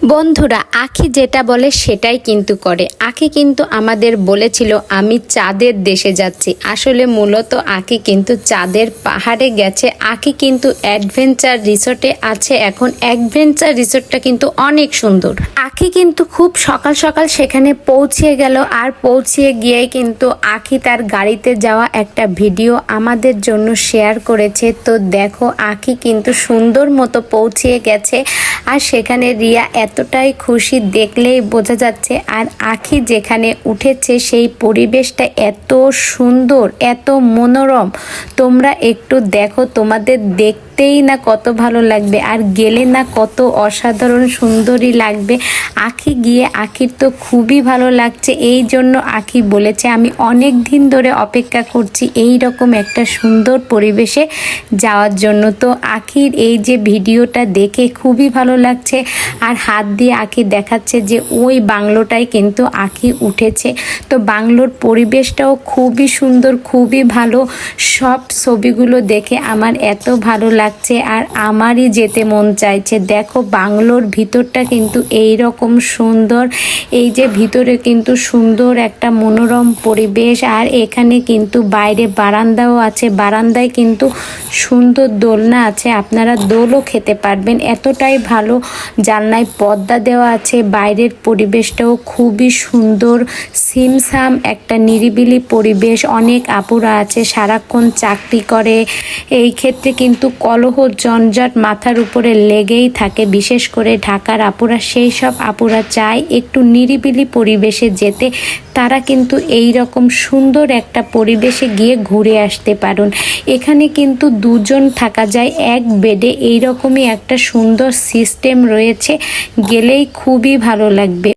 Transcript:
বন্ধুরা, আখি যেটা বলে সেটাই কিন্তু করে। আখি কিন্তু আমাদের বলেছিল আমি চাঁদের দেশে যাচ্ছি। আসলে মূলত আখি কিন্তু চাঁদের পাহাড়ে গেছে। আখি কিন্তু অ্যাডভেঞ্চার রিসোর্টে আছে এখন। অ্যাডভেঞ্চার রিসোর্টটা কিন্তু অনেক সুন্দর। আখি কিন্তু খুব সকাল সকাল সেখানে পৌঁছে গেল, আর পৌঁছিয়ে গিয়ে কিন্তু আখি তার গাড়িতে যাওয়া একটা ভিডিও আমাদের জন্য শেয়ার করেছে। তো দেখো, আখি কিন্তু সুন্দর মতো পৌঁছিয়ে গেছে, আর সেখানে রিয়া এতটাই খুশি দেখলেই বোঝা যাচ্ছে। আর আখি যেখানে উঠেছে সেই পরিবেশটা এত সুন্দর, এত মনোরম, তোমরা একটু দেখো, তোমাদের দেখতেই না কত ভালো লাগবে, আর গেলে না কত অসাধারণ সুন্দরই লাগবে। আখি গিয়ে আখির তো খুবই ভালো লাগছে, এই জন্য আখি বলেছে আমি অনেক দিন ধরে অপেক্ষা করছি এই রকম একটা সুন্দর পরিবেশে যাওয়ার জন্য। তো আখির এই যে ভিডিওটা দেখে খুবই ভালো লাগছে, আর হাত দিয়ে আখি দেখাচ্ছে যে ওই বাংলোটাই কিন্তু আখি উঠেছে। তো বাংলোর পরিবেশটাও খুবই সুন্দর, খুবই ভালো। সব ছবিগুলো দেখে আমার এত ভালো লাগছে, আর আমারই যেতে মন চাইছে। দেখো, বাংলোর ভিতরটা কিন্তু এই রকম সুন্দর। এই যে ভিতরে কিন্তু সুন্দর একটা মনোরম পরিবেশ, আর এখানে কিন্তু বাইরে বারান্দাও আছে। বারান্দায় কিন্তু সুন্দর দোলনা আছে, আপনারা দোলও খেতে পারবেন, এতটাই ভালো। জানলায় পর্দা দেওয়া আছে। বাইরের পরিবেশটাও খুবই সুন্দর, সিমসাম একটা নিরিবিলি পরিবেশ। অনেক আপুরা আছে সারাক্ষণ চাকরি করে, এই ক্ষেত্রে কিন্তু কলহ জঞ্জাট মাথার উপরে লেগেই থাকে, বিশেষ করে ঢাকার আপুরা। সেই সব আপুরা চায় একটু নিরিবিলি পরিবেশে যেতে, তারা কিন্তু এই রকম সুন্দর একটা পরিবেশে গিয়ে ঘুরে আসতে পারেন। এখানে কিন্তু দুজন থাকা যায় এক বেডে, এইরকমই একটা সুন্দর সিস্টেম রয়েছে, গেলেই খুবই ভালো লাগবে।